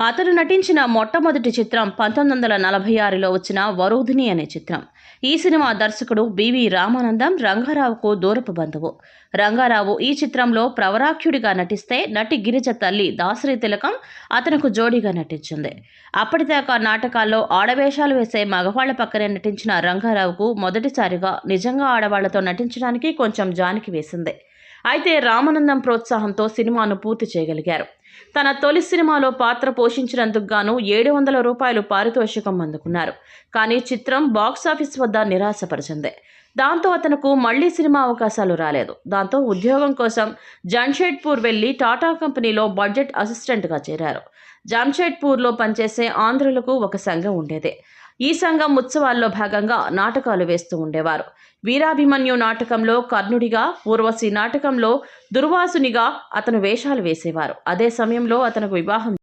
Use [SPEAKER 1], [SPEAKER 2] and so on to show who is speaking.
[SPEAKER 1] అతను నటించిన మొట్టమొదటి చిత్రం 1946లో వచ్చిన వరూధిని అనే చిత్రం. ఈ సినిమా దర్శకుడు బివి రామానందం రంగారావుకు దూరపు బంధువు. రంగారావు ఈ చిత్రంలో ప్రవరాఖ్యుడిగా నటిస్తే, నటి గిరిజ తల్లి దాసరి తిలకం అతనుకు జోడీగా నటించింది. అప్పటిదాకా నాటకాల్లో ఆడవేషాలు వేసే మగవాళ్ల పక్కనే నటించిన రంగారావుకు మొదటిసారిగా నిజంగా ఆడవాళ్లతో నటించడానికి కొంచెం జానికి వేసింది. అయితే రామానందం ప్రోత్సాహంతో సినిమాను పూర్తి చేయగలిగారు. తన తొలి సినిమాలో పాత్ర పోషించినందుకు గాను రూ. 700 పారితోషికం అందుకున్నారు. కానీ చిత్రం బాక్సాఫీస్ వద్ద నిరాశపరిచింది. దాంతో అతనుకు మళ్లీ సినిమా అవకాశాలు రాలేదు. దాంతో ఉద్యోగం కోసం జంషెడ్పూర్ వెళ్లి టాటా కంపెనీలో బడ్జెట్ అసిస్టెంట్గా చేరారు. జంషెడ్పూర్లో పనిచేసే ఆంధ్రులకు ఒక సంఘం ఉండేది. ఈ సంఘం ఉత్సవాల్లో భాగంగా నాటకాలు వేస్తూ ఉండేవారు. వీరాభిమన్యు నాటకంలో కర్ణుడిగా, ఊర్వశి నాటకంలో దుర్వాసునిగా అతను వేషాలు వేసేవారు. అదే సమయంలో అతనికి వివాహం